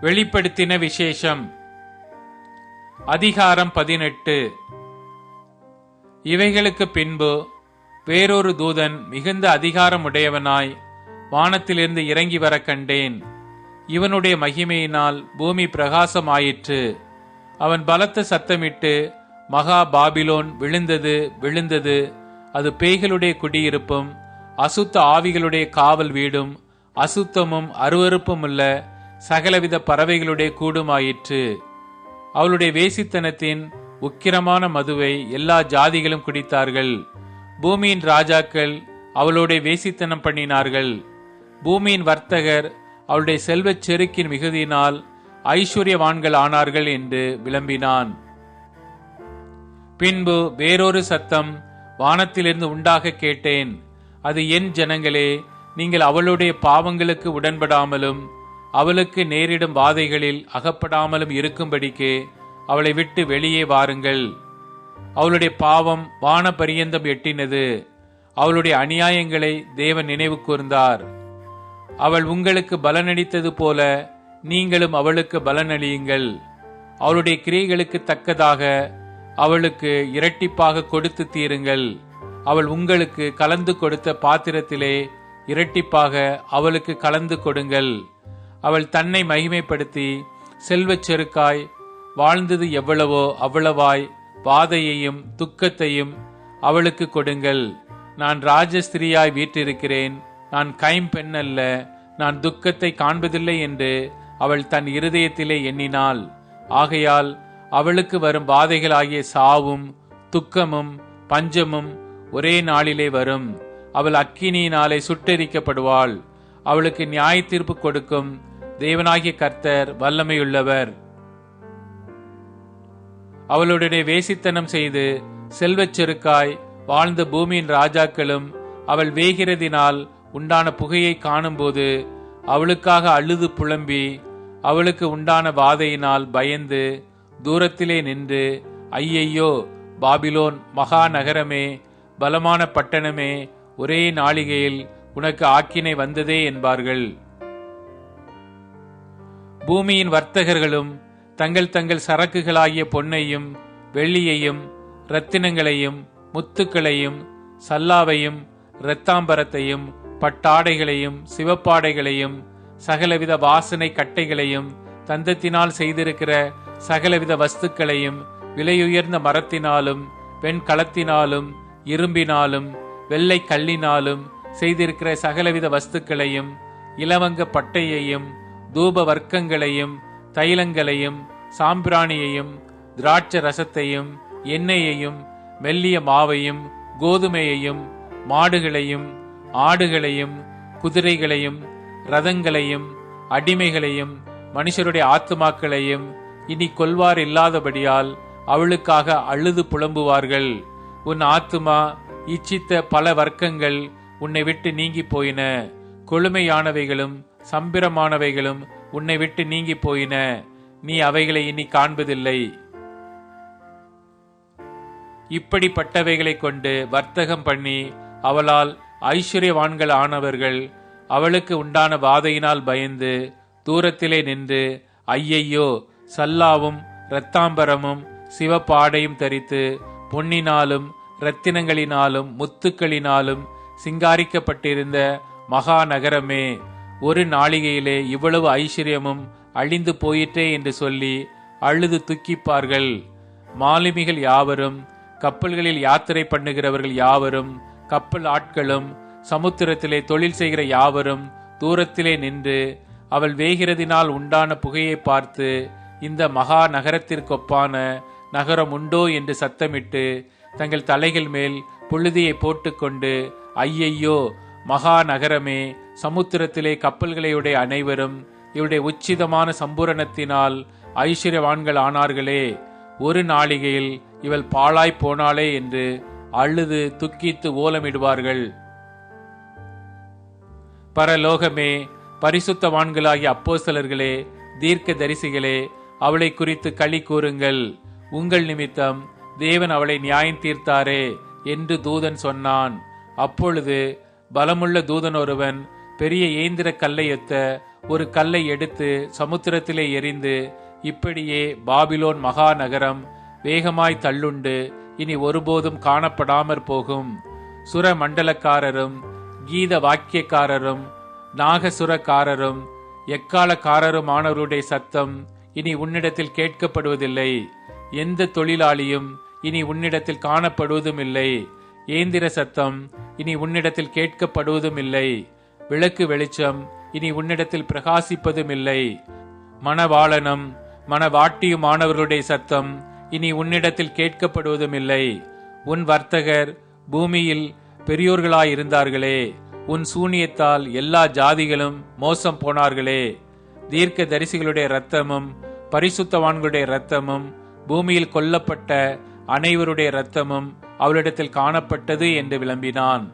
வெளிப்படுத்தின விசேஷம். அதிகாரம் 18. இவைகளுக்கு பின்பு வேறொரு தூதன் மிகுந்த அதிகாரம் உடையவனாய் வானத்திலிருந்து இறங்கி வர கண்டேன். இவனுடைய மகிமையினால் பூமி பிரகாசமாயிற்று. அவன் பலத்த சத்தமிட்டு, மகா பாபிலோன் விழுந்தது, விழுந்தது, அது பேய்களுடைய குடியிருப்பும் அசுத்த ஆவிகளுடைய காவல் வீடும் அசுத்தமும் அருவருப்புமுள்ள சகலவித பறவைகளுடைய கூடுமாயிற்று. அவளுடைய வேசித்தனத்தின் உக்கிரமான மதுவை எல்லா ஜாதிகளும் குடித்தார்கள். பூமியின் ராஜாக்கள் அவளுடைய வேசித்தனம் பண்ணினார்கள். பூமியின் வர்த்தகர் அவளுடைய செல்வச் செருக்கின் மிகுதியினால் ஐஸ்வர்யவான்கள் ஆனார்கள் என்று விளம்பினான். பின்பு வேறொரு சத்தம் வானத்திலிருந்து உண்டாக கேட்டேன். அது, என் ஜனங்களே, நீங்கள் அவளுடைய பாவங்களுக்கு உடன்படாமலும் அவளுக்கு நேரிடும் வாதைகளில் அகப்படாமலும் இருக்கும்படிக்கு அவளை விட்டு வெளியே வாருங்கள். அவளுடைய பாவம் வான பரியந்தம் எட்டினது. அவளுடைய அநியாயங்களை தேவன் நினைவு கூர்ந்தார். அவள் உங்களுக்கு பலனளித்தது போல நீங்களும் அவளுக்கு பலனளியுங்கள். அவளுடைய கிரியைகளுக்கு தக்கதாக அவளுக்கு இரட்டிப்பாக கொடுத்து தீருங்கள். அவள் உங்களுக்கு கலந்து கொடுத்த பாத்திரத்திலே இரட்டிப்பாக அவளுக்கு கலந்து கொடுங்கள். அவள் தன்னை மகிமைப்படுத்தி செல்வச் செருக்காய் வாழ்ந்தது எவ்வளவோ அவ்வளவாய் வாதையையும் துக்கத்தையும் அவளுக்கு கொடுங்கள். நான் ராஜஸ்திரியாய் வீற்றிருக்கிறேன், நான் கைம்பெண் அல்ல, நான் துக்கத்தை காண்பதில்லை என்று அவள் தன் இருதயத்திலே எண்ணினாள். ஆகையால் அவளுக்கு வரும் வாதைகளாகிய சாவும் துக்கமும் பஞ்சமும் ஒரே நாளிலே வரும். அவள் அக்கினியினாலே சுட்டெரிக்கப்படுவாள். அவளுக்கு நியாய தீர்ப்பு கொடுக்கும் தேவனாகிய கர்த்தர் வல்லமையுள்ளவர். அவளுடைய வேசித்தனம் செய்து செல்வச் செருக்காய் வாழ்ந்த பூமியின் ராஜாக்களும் அவள் வேகிறதினால் உண்டான புகையை காணும்போது அவளுக்காக அழுது புலம்பி அவளுக்கு உண்டான வாதையினால் பயந்து தூரத்திலே நின்று, ஐயையோ, பாபிலோன் மகா நகரமே, பலமான பட்டணமே, ஒரே நாளிகையில் உனக்கு ஆக்கினை வந்ததே என்பார்கள். பூமியின் வர்த்தகர்களும் தங்கள் தங்கள் சரக்குகளாகிய பொன்னையும் வெள்ளியையும் இரத்தினங்களையும் முத்துக்களையும் சல்லாவையும் இரத்தாம்பரத்தையும் பட்டாடைகளையும் சிவப்பாடைகளையும் சகலவித வாசனை கட்டைகளையும் தந்தத்தினால் செய்திருக்கிற சகலவித வஸ்துக்களையும் விலையுயர்ந்த மரத்தினாலும் வெண்கலத்தினாலும் இரும்பினாலும் வெள்ளை கல்லினாலும் செய்திருக்கிற சகலவித வஸ்துக்களையும் இலவங்க பட்டையையும் தூப வர்க்கங்களையும் தைலங்களையும் சாம்பிராணியையும் திராட்ச ரசத்தையும் எண்ணெயையும் மெல்லிய மாவையும் கோதுமையையும் மாடுகளையும் ஆடுகளையும் குதிரைகளையும் ரதங்களையும் அடிமைகளையும் மனுஷருடைய ஆத்துமாக்களையும் இனி கொல்வார் இல்லாதபடியால் அவளுக்காக அழுது புலம்புவார்கள். உன் ஆத்துமா இச்சித்த பல வர்க்கங்கள் உன்னை விட்டு நீங்கி போயின. கொழுமையானவைகளும் சம்பிரமானவைகளும் உன்னை விட்டு நீங்கி போயின. நீ அவைகளை இனி காண்பதில்லை. இப்படிப்பட்டவைகளை கொண்டு வர்த்தகம் பண்ணி அவளால் ஐஸ்வர்யவான்கள் ஆனவர்கள் அவளுக்கு உண்டான வாதையினால் பயந்து தூரத்திலே நின்று, ஐயையோ, சல்லாவும் இரத்தாம்பரமும் சிவப்பாடையும் தரித்து பொன்னினாலும் இரத்தினங்களினாலும் முத்துக்களினாலும் சிங்காரிக்கப்பட்டிருந்த மகா நகரமே, ஒரு நாளிகையிலே இவ்வளவு ஐஸ்வர்யமும் அழிந்து போயிற்றே என்று சொல்லி அழுது துக்கிப்பார்கள். மாலுமிகள் யாவரும், கப்பல்களில் யாத்திரை பண்ணுகிறவர்கள் யாவரும், கப்பல் ஆட்களும், சமுத்திரத்திலே தொழில் செய்கிற யாவரும் தூரத்திலே நின்று அவள் வேகிறதினால் உண்டான புகையை பார்த்து, இந்த மகா நகரத்திற்கொப்பான நகரம் உண்டோ என்று சத்தமிட்டு தங்கள் தலைகள் மேல் புழுதியை போட்டுக்கொண்டு, ஐயையோ, மகா நகரமே, சமுத்திரத்திலே கப்பல்களையுடைய அனைவரும் இவருடைய உச்சிதமான சம்பூரணத்தினால் ஐஸ்வர்யவான்கள் ஆனார்களே, ஒரு நாளிகையில் இவள் பாழாய் போனாளே என்று அழுது துக்கித்து ஓலமிடுவார்கள். பரலோகமே, பரிசுத்தவான்களாகிய அப்போஸ்தலர்களே, தீர்க்க தரிசிகளே, அவளை குறித்து களி கூறுங்கள். உங்கள் நிமித்தம் தேவன் அவளை நியாயம் தீர்த்தாரே என்று தூதன் சொன்னான். அப்பொழுது பலமுள்ள தூதன் ஒருவன் பெரிய ஏந்திர கல்லையொத்த ஒரு கல்லை எடுத்து சமுத்திரத்திலே எறிந்து, இப்படியே பாபிலோன் மகா நகரம் வேகமாய் தள்ளுண்டு இனி ஒருபோதும் காணப்படாமற் போகும். சுர மண்டலக்காரரும் கீத வாக்கியக்காரரும் நாகசுரக்காரரும் எக்காலக்காரருமானவருடைய சத்தம் இனி உன்னிடத்தில் கேட்கப்படுவதில்லை. எந்த தொழிலாளியும் இனி உன்னிடத்தில் காணப்படுவதும் இல்லை. ஏந்திர சத்தம் இனி உன்னிடத்தில் கேட்கப்படுவதும் இல்லை. விளக்கு வெளிச்சம் இனி உன்னிடத்தில் பிரகாசிப்பதும் இல்லை. மணவாளனும் மணவாட்டியுமானவர்களுடைய சத்தம் இனி உன்னிடத்தில் கேட்கப்படுவதும் இல்லை. உன் வர்த்தகர் பூமியில் பெரியோர்களாயிருந்தார்களே, உன் சூனியத்தால் எல்லா ஜாதிகளும் மோசம் போனார்களே. தீர்க்க தரிசிகளுடைய இரத்தமும் பரிசுத்தவான்களுடைய இரத்தமும் பூமியில் கொல்லப்பட்ட அனைவருடைய இரத்தமும் அவளிடத்தில் காணப்பட்டது என்று விளம்பினான்.